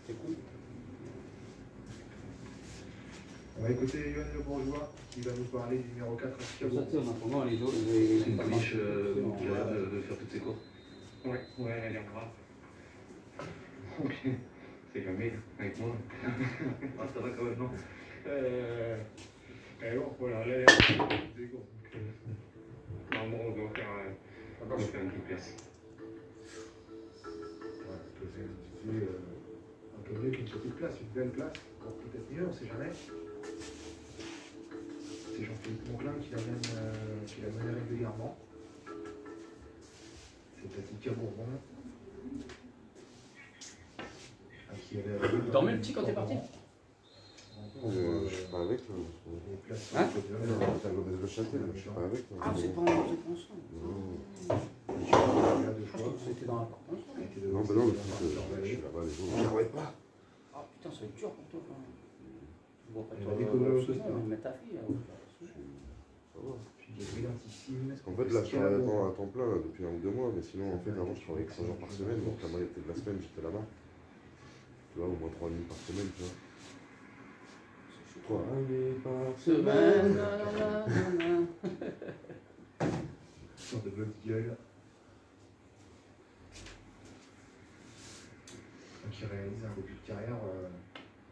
C'est cool. On va écouter Yoann Le Bourgeois qui va nous parler du numéro 4 à Chicago. Ça, en attendant, les autres, c'est une pouliche qui rêve de faire toutes ses courses. Ouais, elle a l'air grave. Ok, c'est jamais avec moi. Ah, ça va quand même, non? Alors, voilà, là, c'est bon. Normalement, on doit faire une petite place. Ouais, c'est un peu mieux qu'une petite place, une belle place. Bon, peut-être mieux, on ne sait jamais. C'est Jean-Philippe Monclin qui l'amène régulièrement. C'est Tatika Bourbon. Tu dormais le petit quand t'es parti? Je suis pas avec là. Hein? T'as mauvaise le châtel, je suis pas avec. Ah, c'est pas ensemble. C'était dans la porte ensemble. Non, bah non, mais je suis là-bas les jours. Je travaille pas. Ah putain, ça va être dur pour toi quand même. Tu vois pas Elle toi, a découvert le souvent, mais ta fille. Ça va. Puis il est brillantissime. Parce qu'en fait, là, je travaille à temps plein là, depuis 1 ou 2 mois, mais sinon, en fait, avant, je travaillais 3 jours par semaine, donc la moitié de la semaine, j'étais là-bas. Tu vois, au moins 3 nuits par semaine, tu vois. 3 nuits par semaine. Sorte de bonne gueule. Qui réalise un début de carrière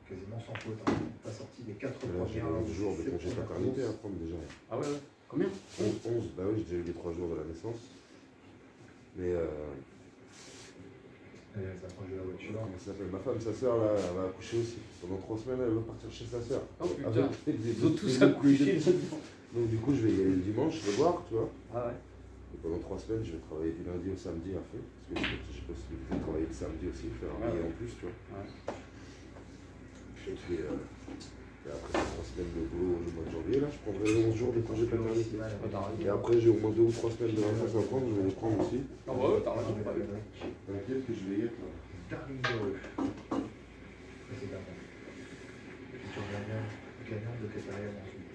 quasiment sans faute. Pas sorti des 4 Là, j'ai premières. 11 jours de congé paternité à prendre déjà. Ah ouais, ouais. Combien? 11, bah oui, j'ai déjà eu les 3 jours de la naissance. Mais Ça approche de la voiture. comment ça s'appelle? Ma femme, sa soeur, là, elle va accoucher aussi. Pendant 3 semaines, elle veut partir chez sa soeur. Oh putain, ils ont tous accouché. Donc du coup, je vais y aller le dimanche, le voir, tu vois. Ah ouais. Et pendant 3 semaines, je vais travailler du lundi au samedi à fond. Parce que j'ai possibilité de travailler le samedi aussi, faire un billet en plus, tu vois. Ouais. Et puis, après 3 semaines de boulot au mois de janvier, là, je prendrai 11 jours de congé paternité. Et après, j'ai au moins 2 ou 3 semaines de vacances à prendre, je vais les prendre aussi. Ah ouais, t'as raison, pas vu. T'inquiète que je vais y être là. Darling. C'est d'accord. Futur gagnant de Catarium ensuite.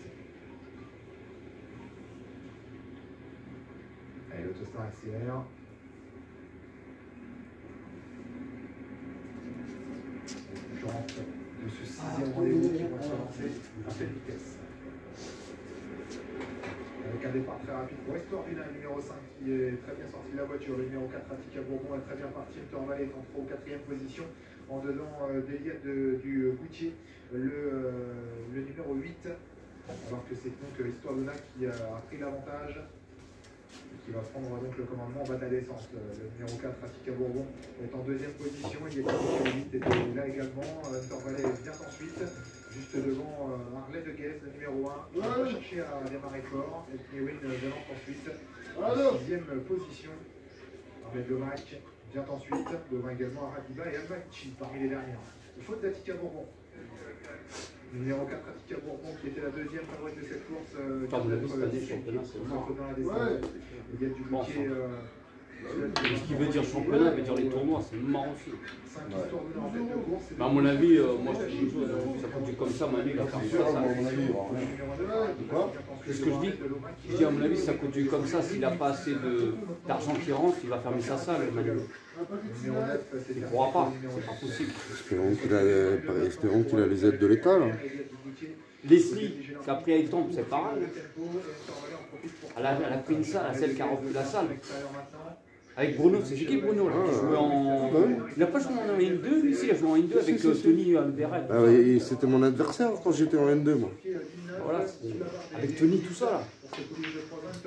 Allez, l'autostar accélère. Je rentre de ce 6e rendez-vous qui va se lancer à pleine vitesse. Avec un départ très rapide pour Estorvina, numéro 5 qui est très bien sorti de la voiture. Le numéro 4, Atika Bourbon, est très bien parti. Le Torval est en 3 ou 4e position en dedans d'Eliade du Goutier. Le numéro 8, alors que c'est donc Estorvina qui a pris l'avantage. Qui va prendre donc le commandement en bas de la descente. Le numéro 4, Atika Bourbon, est en 2e position. Il y a le 8 était là également. Torvalet vient ensuite, juste devant Harley de Guez, le numéro 1. Il va chercher à démarrer fort. Et Knewin lance ensuite. En 6e position. Harley de Mac vient ensuite. Devant également Aradiba et Almachi parmi les dernières. Faute d'Atika Bourbon. Le numéro 4, Atika Bourbon, qui était la 2e favorite de cette course, qui la championnat, c'est mort. Il y a du Goutier. Ce qui veut dire championnat, veut dire les tournois, c'est mort aussi. 5 histoires de en tête de course. Mais à mon avis, moi je te dis une chose, ça continue comme ça, à mon avis, il va faire ça. C'est ce que je dis. Je dis à mon avis, si ça continue comme ça, s'il n'a pas assez d'argent qui rentre, il va fermer sa salle, Manu. Il ne pourra pas, c'est pas possible. Espérons qu'il a les aides de l'État là. Leslie, qui a pris à Étampes, c'est pareil. Elle a pris une salle, celle qui a rempli la salle. Avec Bruno, c'est qui Bruno là, qui jouait en... Il n'a pas joué en N2, lui, il a joué en N2 avec Tony Alveret. Ah oui, c'était mon adversaire quand j'étais en N2 moi. Voilà, avec Tony, tout ça là.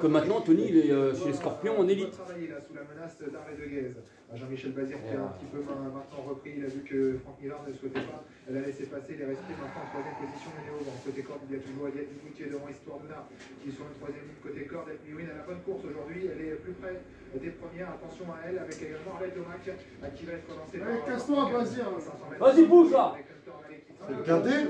Comme maintenant, Tony, il est chez les Scorpions en élite. Sous la menace d'Arrêt de Guez. Jean-Michel Bazir qui a un petit peu maintenant repris, il a vu que Franck Millard ne souhaitait pas, elle a laissé passer, il est resté maintenant en 3e position de Néo. Côté corde, il y a toujours Aliette Goutier devant Histoire de Nard qui est sur une 3e ligne côté corde. Edwin à la bonne course aujourd'hui, elle est plus près des premières, attention à elle, avec également Arlette Domac qui va être lancée par... Casse-toi, Bazir. Vas-y, bouge là. Quintet?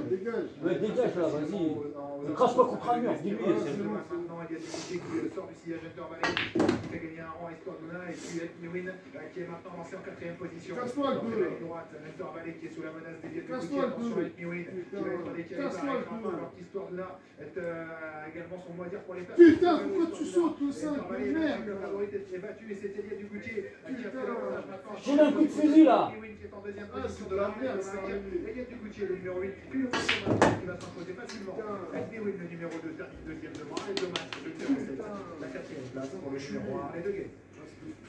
Ouais, dégage là, vas-y. Crache-toi contre un mur, dis-lui. Maintenant, il y a des qui sort du sillage Intervalley, qui fait gagner un rang à Escordona, et puis Edwin qui est maintenant lancé en 4ème position. Casse-toi le peu. Droite, Intervalley qui est sous la menace des Vietnamiens. Attention avec Edwin, qui va être décalé par Ekrama, alors qu'Escordona est également son mot à dire pour les places. Putain, pourquoi tu sautes le 5? Merde! Le favori est battu et c'était Elia Dugoutier qui a fait le rodage maintenant. J'ai un coup de fusil là. Edwin qui est en deuxième Ah, position c'est de la merde, ça. Elia Dugoutier, le numéro 8, puis le qui va s'imposer facilement. Edwin, le numéro 2, termine deuxième devant, et Domas, le numéro 7, la 4ème place pour le numéro 1 et de Gay.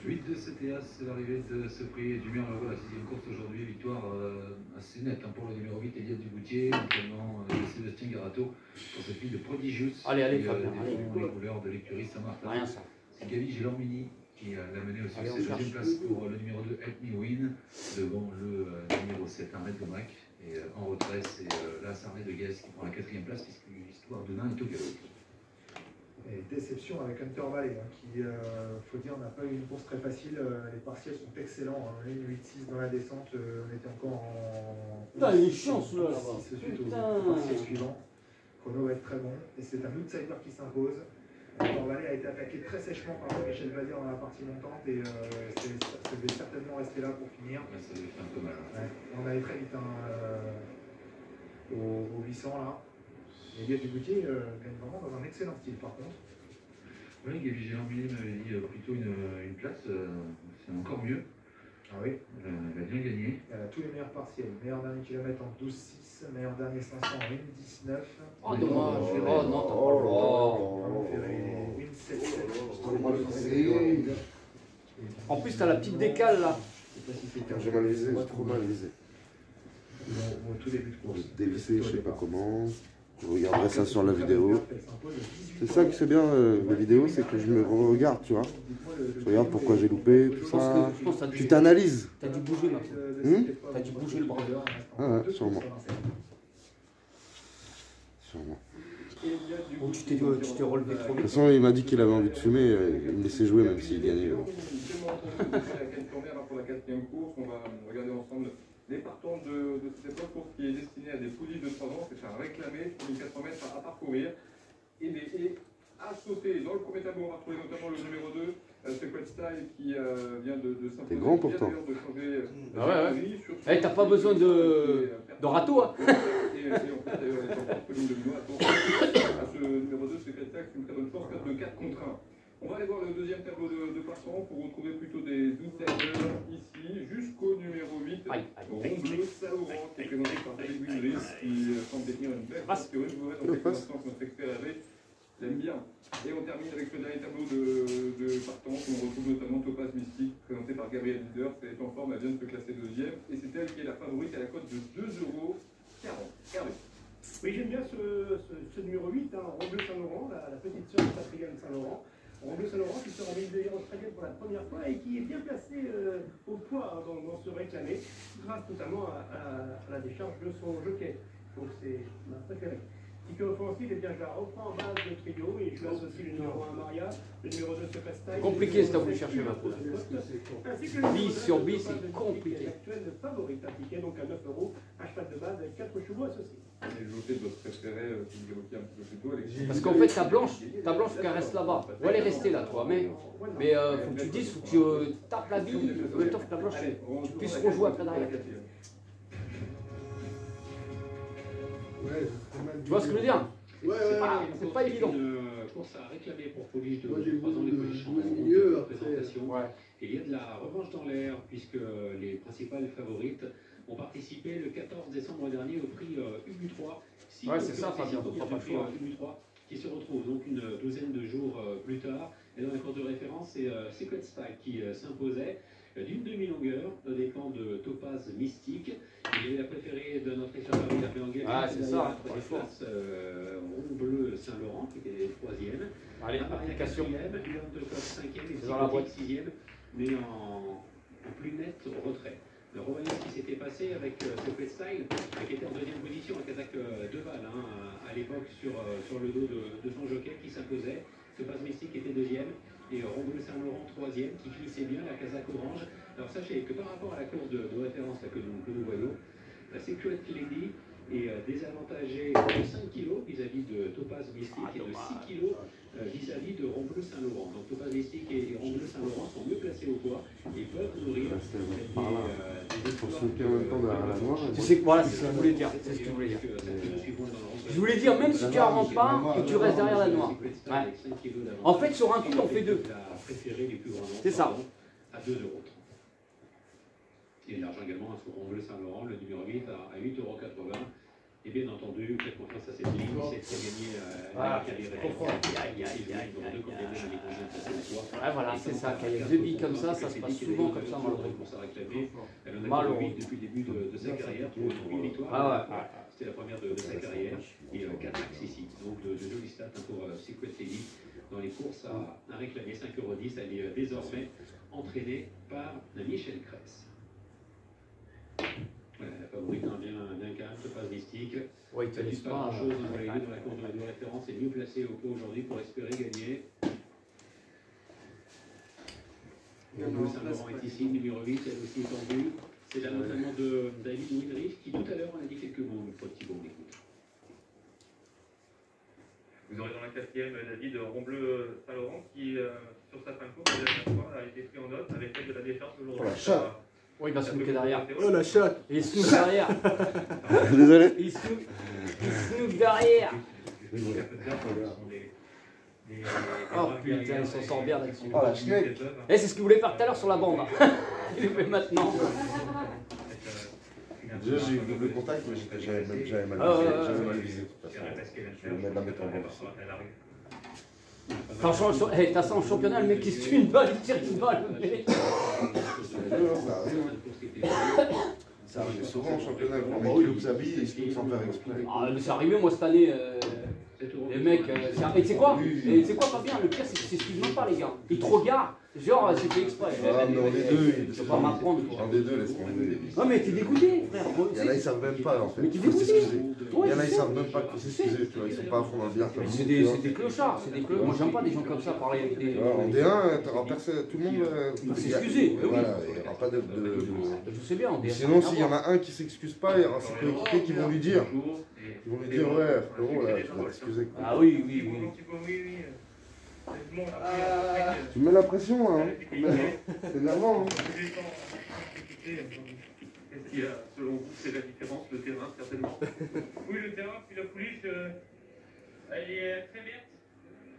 8 de CTA, c'est l'arrivée de ce prix du Mur la 6ème course aujourd'hui. Victoire assez nette pour le numéro 8, Eliade Dugoutier, notamment Sébastien Garato pour cette fille de Prodigious. Allez, allez, qui Fabien, défend allez. les couleurs de l'écurie Saint-Martin. Rien ça. C'est Gavi Gélormini qui l'a mené au Allez, on succès. cherche. Deuxième place pour le numéro 2, Help Me Win, devant le numéro 7, Arrête de Mac. Et en retrait, c'est là Sarnet de Guest qui prend la 4ème place, puisque l'histoire de Nain est au galop. Et déception avec Hunter Valley, qui, faut dire, n'a pas eu une course très facile. Les partiels sont excellents. Hein. 8-6 dans la descente, on était encore en. Putain, il est chiant celui-là là-bas. Suite au Putain. partiel suivant. Chrono va être très bon. Et c'est un outsider qui s'impose. Hunter Valley a été attaqué très sèchement par Michel Bazir dans la partie montante et ça devait certainement rester là pour finir. Là, ça devait faire un peu mal. Ouais. On allait très vite au 800 là. Et Eliade Dugoutier gagne vraiment dans un excellent style par contre. Oui, Gavi Gélormini m'avait dit plutôt une place, c'est encore mieux. Ah oui. Elle a bien gagné. Elle a tous les meilleurs partiels. Meilleur dernier kilomètre en 12,6, meilleur dernier 500 en 1,19. Oh dommage. Oh non, t'as pas le droit. Vraiment ferré, 1,77. En plus, t'as la petite décale là. J'ai mal visé, j'ai trop mal visé. Au tout début de course. Dévissé, je sais pas comment. Je regarderai ça sur la vidéo. C'est ça que c'est bien, la vidéo, c'est que je me regarde, tu vois. Je regarde pourquoi j'ai loupé, tout ça. Je pense que Tu t'analyses. t'as dû bouger ma T'as dû bouger le bras. Ah ouais, sûrement. Sûrement. Ou tu t'es relevé trop De toute vite. façon, il m'a dit qu'il avait envie de fumer, il me laissait jouer même s'il gagnait. Pour la 4ème course, on va regarder ensemble les partants de cette épreuve, course qui est destinée à des poulies de 3 ans, c'est un réclamé, 1400 mètres à parcourir. Et des haies à sauter. Dans le premier tableau, on va retrouver notamment le numéro 2, Secret Style, qui vient de s'imposer. T'es grand pourtant. Ah ouais. Eh, t'as pas besoin de râteau, hein. Et en fait, d'ailleurs, elle est en porte ligne de Benoît. À ce numéro 2, Secret Style, c'est une très bonne force, de 4 contre 1. On va aller voir le deuxième tableau de partants pour retrouver plutôt des outsiders ici, jusqu'au numéro 8, Rond Bleu Saint-Laurent, qui est présenté par David Willis, qui semble détenir une belle place. Que vous verrez dans cette instance, notre expert Hervé l'aime bien. Et on termine avec le dernier tableau de partants, où on retrouve notamment Topaz Mystique, présenté par Gabriel Lider. Elle est en forme, elle vient de se classer deuxième, et c'est elle qui est la favorite à la cote de 2,40 €. Hervé. Oui, j'aime bien ce numéro 8, Rond Bleu Saint-Laurent, la petite sœur de Patrick Saint-Laurent. Rond Bleu Saint-Laurent qui sera en milieu de guerre australienne pour la première fois et qui est bien placé au poids dans ce réclamé, grâce notamment à la décharge de son jockey. Donc c'est ma préférée. Ticket offensif, eh bien, je la reprends en base de trio et je lui associe le numéro 1 Maria, le numéro 2 Secret Style. Compliqué, c'est à vous chercher ma peau. Ainsi que le numéro 9, sur bis, c'est compliqué. L'actuel favorite appliqué donc à 9 €, à cheval de base avec 4 chevaux associés. Et le jockey de votre préféré, que vous évoquiez un petit peu plus tôt, Alexis. Parce qu'en fait, ta blanche qu'elle reste là-bas. Ou elle est restée là, toi. Mais faut que tu dises, faut que tu tapes la bille, en même temps que la blanche, tu puisses rejouer après derrière. Tu vois ce que je veux dire? C'est pas évident. Une course à réclamer pour Pouliche de Moi, j'ai 3 ans les voulu Pouliches jouer en mieux de après. présentation. Et il y a de la revanche dans l'air puisque les principales favorites ont participé le 14 décembre dernier au prix UBU3. Ouais, c'est ça, Fabien, t'as pas le choix. UBU3 qui se retrouve donc une douzaine de jours plus tard. Et dans la course de référence, c'est Secret Style qui s'imposait d'une demi-longueur, aux dépens de Topaz Mystique. Il est la préférée de notre expert Paris, la Béanguet. Ah, c'est ça, la place Rond Bleu Saint-Laurent, qui était 3e. Allez, application. 5e et Dans la boîte. 6e, mais en plus net au retrait. Revoyons ce qui s'était passé avec Secret Style, qui était en deuxième position à Kazakh Deval à l'époque sur le dos de son jockey qui s'imposait. Topaz Mystique était deuxième et Rond Bleu Saint-Laurent troisième qui finissait bien la Kazakh Orange. Alors sachez que par rapport à la course de référence là, que nous voyons, la Secret Lady est désavantagé de 5 kg vis-à-vis de Topaz Mystique et de 6 kg vis-à-vis de Rond-Bleu Saint-Laurent. Donc Topaz Mystique et Rond-Bleu Saint-Laurent sont mieux placés au poids et peuvent nourrir des Pour sauter en même temps derrière la noire. Tu sais que voilà, c'est ce que je voulais dire. C'est ce que je voulais dire. Je voulais dire, même si tu en rentres pas, que tu restes derrière la noire. Ouais. En fait, sur un coup, on fait deux. C'est ça. À 2,30 €. Et l'argent également sur Rond-Bleu Saint-Laurent, le numéro 8 à 8,80 €. Et bien entendu, faites confiance à cette ligne, c'est très gagné la carrière. Ouais, voilà, c'est ça. Quand il y a deux billes comme ça se passe souvent comme ça, malheureusement. Elle en a eu 8 depuis le début de sa carrière pour une victoire. C'était la première de sa carrière. Et 4 axes ici. Donc de jolis stats pour Secret Lady dans les courses à réclamer 5,10 €. Elle est désormais entraînée par Michel Cress. Voilà, la favorite bien calme, Topaz Mystique. Ouais, il te laisse pas grand-chose dans la course de la deux référence. Elle est mieux placée au pot aujourd'hui pour espérer gagner. Rond-Bleu Saint-Laurent est ici, numéro 8, elle aussi est en vue. C'est là notamment de David Windrich qui tout à l'heure on a dit quelques mots, le petit bon écoute. Vous aurez dans la 4e David Rond-Bleu Saint-Laurent qui, sur sa fin de course, la dernière fois, a été pris en note avec l'aide de la décharge aujourd'hui. Oh, la chatte. Oui, il va se snooker derrière. Oh la chatte. Il se snook derrière. Désolé. Il snook derrière. Oh putain, il s'en sort bien là-dessus. Oh la schneck. Eh, c'est ce qu'il voulait faire tout à l'heure sur la bande. Il le fait maintenant. Déjà, j'ai eu double contact, mais j'avais mal visé. De toute façon. Je vais la mettre en bande. T'as ça en championnat, le mec qui se tue une balle, il tire une balle. Ça arrive souvent en championnat. Le mec qui loupe sa bille et il se loupe sans faire exprès. Ah, mais c'est arrivé moi cette année. Les mecs, et tu sais quoi, Fabien, le pire c'est qu'ils s'excusent même pas les gars. Ils te regardent, genre c'est fait exprès. Ah mais on est deux, tu peux pas m'apprendre. On est deux, laisse tomber. Non mais t'es dégoûté frère. Il y en a ils savent même pas en fait. Mais t'es Il faut dégoûté. s'excuser. Il y en a ils savent même pas qu'il faut s'excuser, tu vois, ils sont pas à fond dans le billard comme C'est des clochards, c'est des clochards. Moi j'aime pas des gens comme ça parler avec des. En D1, t'auras personne, tout le monde va s'excuser. Voilà, il n'y aura pas de. Je sais bien, en D1. Sinon, s'il y en a un qui s'excuse pas, il y aura ses coéquipiers qui vont lui dire. Ils vont lui dire, ouais, frérot, là, je dois t'excuser. Ah oui. Tu mets la pression, hein. C'est énervant, hein. Qu'est-ce qu'il y a, selon vous, c'est la différence, le terrain, certainement? Oui, le terrain, puis la pouliche, elle est très verte.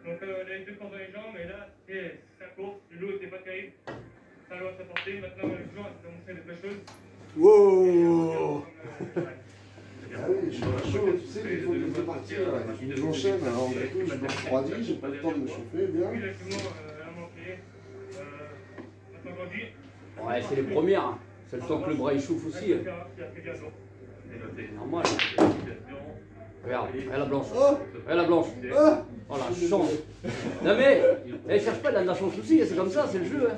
Donc, elle a les deux corps dans les jambes, mais là, c'est sa course, l'eau n'était pas terrible. Ça doit s'apporter. Maintenant, le jour, elle a montré des belles choses. Wow. Ah oui, je suis chaud, tu sais, il faut partir, j'enchaîne, alors du coup, je me refroidis, j'ai pas le temps de me chauffer, bien. Oui, là, tout le monde a manqué. Maintenant, aujourd'hui. Ouais, c'est les premières. C'est le temps que le bras il chauffe aussi. Normal. Regarde, la blanche. La blanche. Oh la chance. Non mais, elle cherche pas, elle a de la chance aussi, c'est comme ça, c'est le jeu.